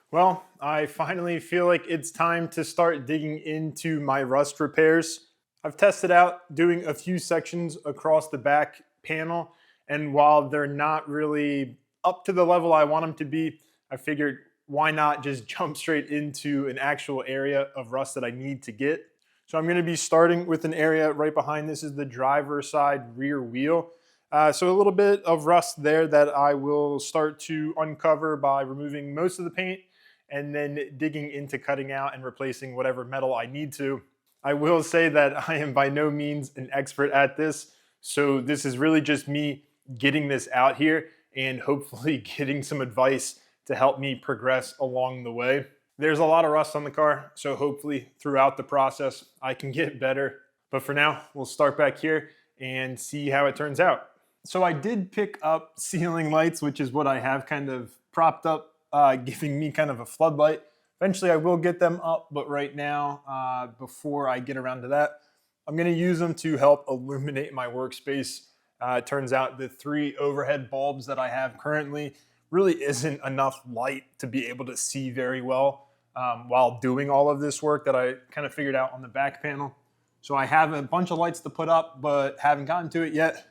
Well, I finally feel like it's time to start digging into my rust repairs. I've tested out doing a few sections across the back panel, and while they're not really up to the level I want them to be, I figured why not just jump straight into an actual area of rust that I need to get. So I'm going to be starting with an area right behind this is the driver's side rear wheel. So a little bit of rust there that I will start to uncover by removing most of the paint and then digging into cutting out and replacing whatever metal I need to. I will say that I am by no means an expert at this, so this is really just me getting this out here and hopefully getting some advice to help me progress along the way. There's a lot of rust on the car, so hopefully throughout the process I can get better. But for now, we'll start back here and see how it turns out. So I did pick up ceiling lights, which is what I have kind of propped up, giving me kind of a floodlight. Eventually I will get them up, but right now, before I get around to that, I'm gonna use them to help illuminate my workspace. It turns out the 3 overhead bulbs that I have currently really isn't enough light to be able to see very well while doing all of this work that I kind of figured out on the back panel. So I have a bunch of lights to put up, but haven't gotten to it yet.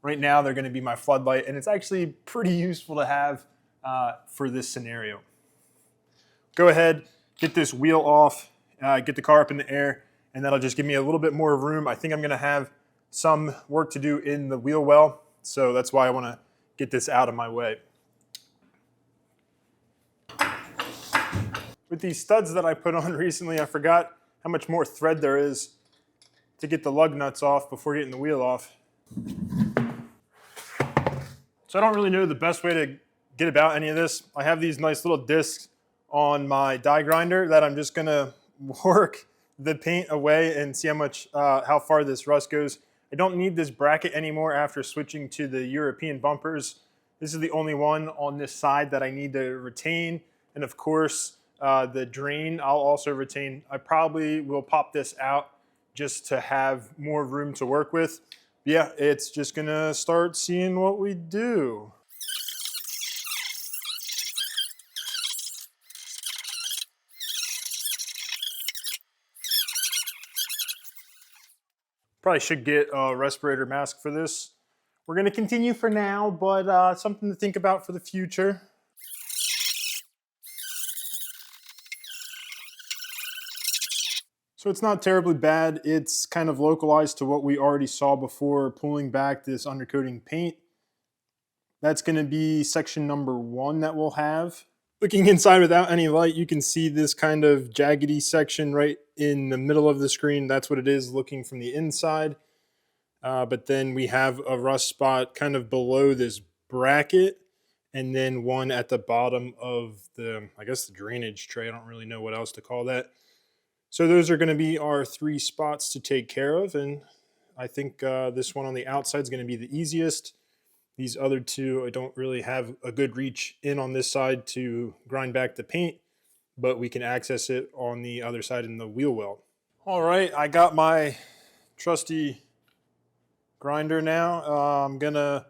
Right now, they're gonna be my floodlight, and it's actually pretty useful to have for this scenario. Go ahead, get this wheel off, get the car up in the air, and that'll just give me a little bit more room. I think I'm gonna have some work to do in the wheel well, so that's why I wanna get this out of my way. With these studs that I put on recently, I forgot how much more thread there is to get the lug nuts off before getting the wheel off. So I don't really know the best way to get about any of this. I have these nice little discs on my die grinder that I'm just gonna work the paint away and see how far this rust goes. I don't need this bracket anymore after switching to the European bumpers. This is the only one on this side that I need to retain. And of course, the drain I'll also retain. I probably will pop this out just to have more room to work with. Yeah, it's just gonna start seeing what we do. Probably should get a respirator mask for this. We're gonna continue for now, but something to think about for the future. So it's not terribly bad. It's kind of localized to what we already saw before pulling back this undercoating paint. That's gonna be section number 1 that we'll have. Looking inside without any light, you can see this kind of jaggedy section right in the middle of the screen. That's what it is looking from the inside. But then we have a rust spot kind of below this bracket, and then one at the bottom of the, I guess, the drainage tray. I don't really know what else to call that. So those are going to be our 3 spots to take care of, and I think this one on the outside is going to be the easiest. These other 2, I don't really have a good reach in on this side to grind back the paint, but we can access it on the other side in the wheel well. All right, I got my trusty grinder now. I'm gonna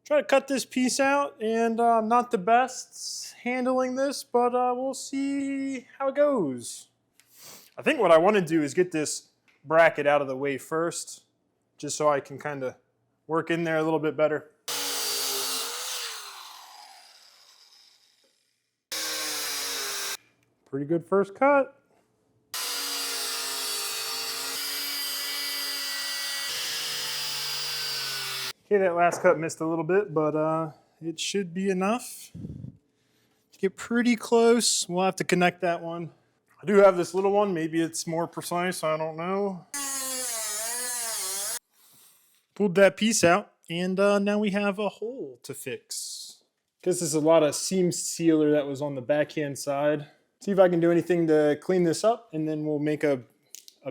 try to cut this piece out, and I'm not the best handling this, but we'll see how it goes. I think what I want to do is get this bracket out of the way first, just so I can kind of work in there a little bit better. Pretty good first cut. Okay, that last cut missed a little bit, but it should be enough to get pretty close. We'll have to connect that one. I do have this little one. Maybe it's more precise. I don't know. Pulled that piece out, and now we have a hole to fix. Because there's a lot of seam sealer that was on the backhand side. See if I can do anything to clean this up, and then we'll make a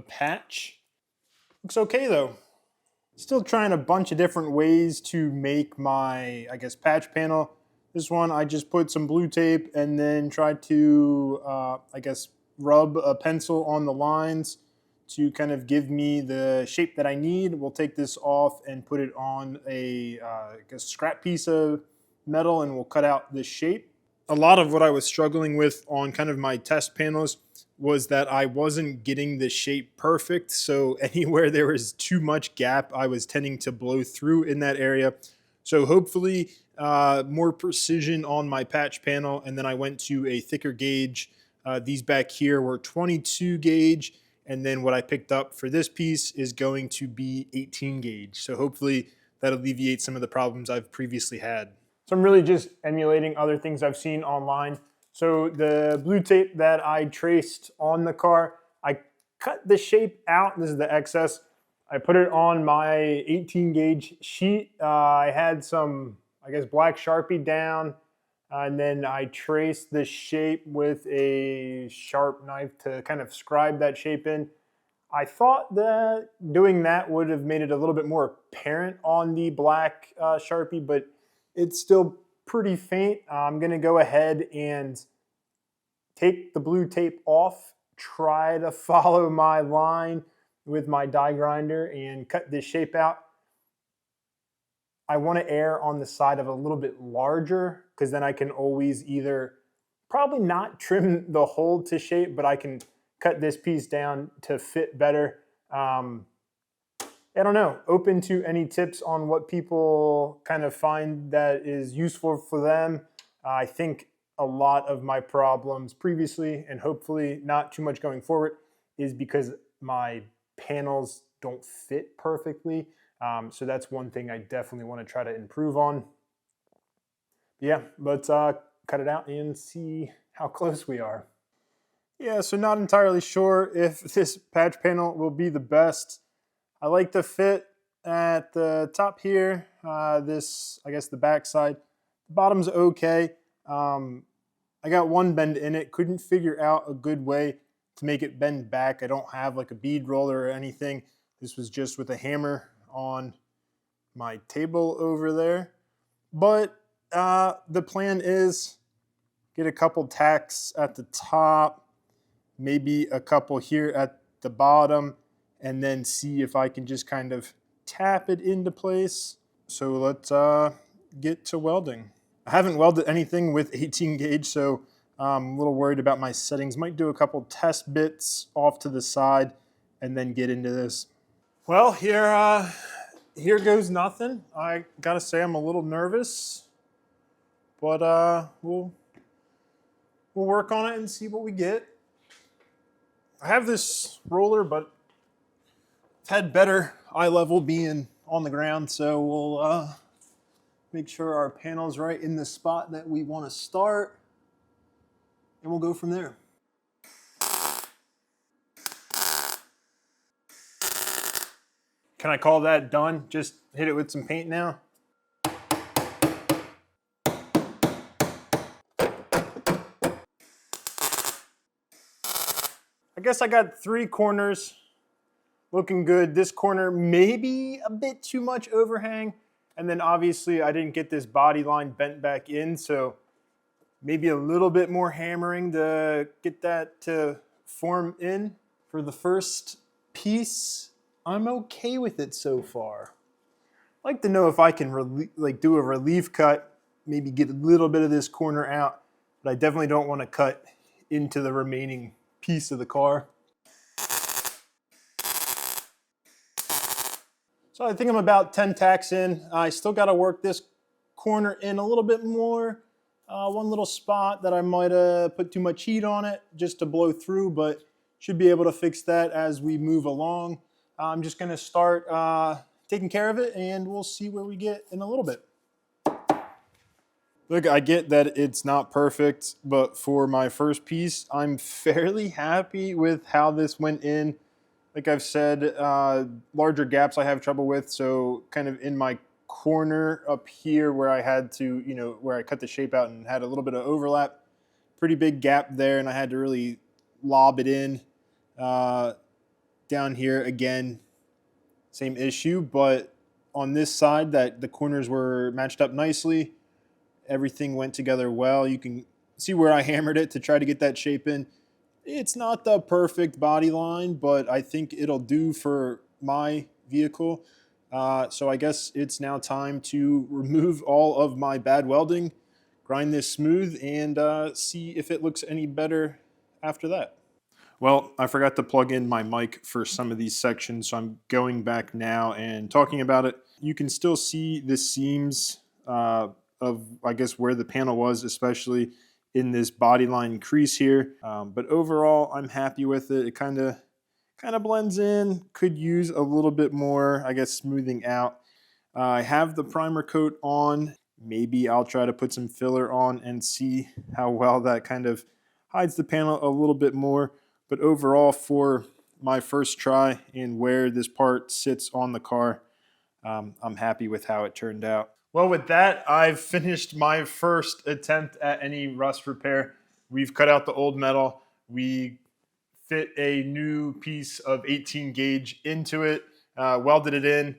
patch. Looks okay though. Still trying a bunch of different ways to make my, I guess, patch panel. This one, I just put some blue tape and then tried to, I guess, rub a pencil on the lines to kind of give me the shape that I need. We'll take this off and put it on a I guess, scrap piece of metal, and we'll cut out this shape. A lot of what I was struggling with on kind of my test panels was that I wasn't getting the shape perfect. So anywhere there was too much gap, I was tending to blow through in that area. So hopefully more precision on my patch panel. And then I went to a thicker gauge. These back here were 22 gauge. And then what I picked up for this piece is going to be 18 gauge. So hopefully that alleviates some of the problems I've previously had. So I'm really just emulating other things I've seen online. So the blue tape that I traced on the car, I cut the shape out. This is the excess. I put it on my 18 gauge sheet. I had some, I guess, black Sharpie down, and then I traced the shape with a sharp knife to kind of scribe that shape in. I thought that doing that would have made it a little bit more apparent on the black Sharpie, but it's still pretty faint. I'm gonna go ahead and take the blue tape off, try to follow my line with my die grinder and cut this shape out. I want to err on the side of a little bit larger because then I can always either probably not trim the hole to shape, but I can cut this piece down to fit better. I don't know, open to any tips on what people kind of find that is useful for them. I think a lot of my problems previously, and hopefully not too much going forward, is because my panels don't fit perfectly. So that's one thing I definitely want to try to improve on. Yeah, let's cut it out and see how close we are. Yeah, so not entirely sure if this patch panel will be the best. I like the fit at the top here, this, I guess the back side. The bottom's okay. I got one bend in it, couldn't figure out a good way to make it bend back. I don't have like a bead roller or anything. This was just with a hammer on my table over there. But the plan is get a couple tacks at the top, maybe a couple here at the bottom, and then see if I can just kind of tap it into place. So let's get to welding. I haven't welded anything with 18 gauge, so I'm a little worried about my settings. Might do a couple test bits off to the side and then get into this. Well, here goes nothing. I gotta say I'm a little nervous, but we'll work on it and see what we get. I have this roller, but I've had better eye level being on the ground, so we'll make sure our panel's right in the spot that we want to start, and we'll go from there. Can I call that done? Just hit it with some paint now? I guess I got 3 corners looking good. This corner maybe a bit too much overhang. And then obviously I didn't get this body line bent back in, so maybe a little bit more hammering to get that to form in. For the first piece, I'm okay with it so far. I'd like to know if I can do a relief cut, maybe get a little bit of this corner out, but I definitely don't want to cut into the remaining piece of the car. So I think I'm about 10 tacks in. I still got to work this corner in a little bit more. One little spot that I might have put too much heat on it just to blow through, but should be able to fix that as we move along. I'm just going to start taking care of it, and we'll see where we get in a little bit. Look, I get that it's not perfect, but for my first piece, I'm fairly happy with how this went in. Like I've said, larger gaps I have trouble with, so kind of in my corner up here where I had to, where I cut the shape out and had a little bit of overlap, pretty big gap there, and I had to really lob it in. Down here, again, same issue, but on this side, that the corners were matched up nicely. Everything went together well. You can see where I hammered it to try to get that shape in. It's not the perfect body line, but I think it'll do for my vehicle. So I guess it's now time to remove all of my bad welding, grind this smooth and see if it looks any better after that. Well, I forgot to plug in my mic for some of these sections, so I'm going back now and talking about it. You can still see the seams of, I guess, where the panel was, especially in this body line crease here. But overall, I'm happy with it. It kind of blends in. Could use a little bit more, I guess, smoothing out. I have the primer coat on. Maybe I'll try to put some filler on and see how well that kind of hides the panel a little bit more. But overall, for my first try and where this part sits on the car, I'm happy with how it turned out. Well, with that, I've finished my first attempt at any rust repair. We've cut out the old metal. We fit a new piece of 18 gauge into it, welded it in,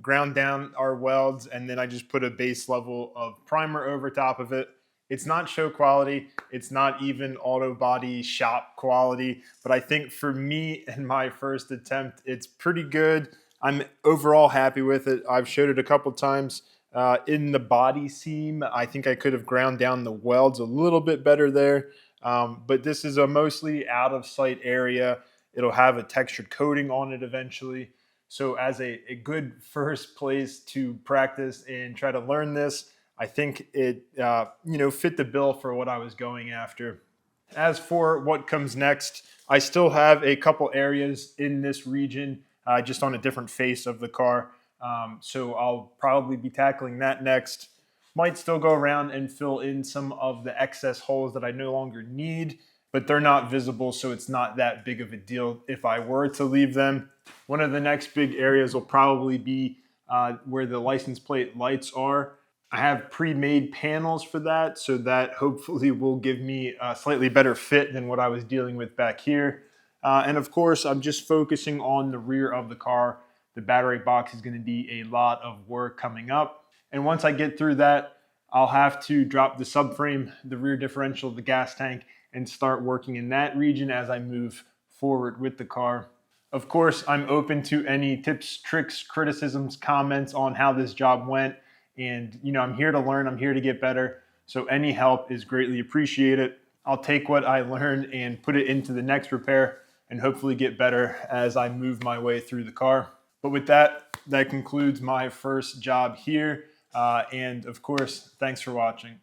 ground down our welds, and then I just put a base level of primer over top of it. It's not show quality. It's not even auto body shop quality, but I think for me and my first attempt, it's pretty good. I'm overall happy with it. I've showed it a couple times. In the body seam, I think I could have ground down the welds a little bit better there. But this is a mostly out of sight area. It'll have a textured coating on it eventually. So as a good first place to practice and try to learn this, I think it fit the bill for what I was going after. As for what comes next, I still have a couple areas in this region, just on a different face of the car. So I'll probably be tackling that next. Might still go around and fill in some of the excess holes that I no longer need, but they're not visible, so it's not that big of a deal if I were to leave them. One of the next big areas will probably be where the license plate lights are. I have pre-made panels for that, so that hopefully will give me a slightly better fit than what I was dealing with back here. And of course, I'm just focusing on the rear of the car. The battery box is going to be a lot of work coming up. And once I get through that, I'll have to drop the subframe, the rear differential, the gas tank, and start working in that region as I move forward with the car. Of course, I'm open to any tips, tricks, criticisms, comments on how this job went. And, I'm here to learn. I'm here to get better. So any help is greatly appreciated. I'll take what I learned and put it into the next repair and hopefully get better as I move my way through the car. But with that, that concludes my first job here. And of course, thanks for watching.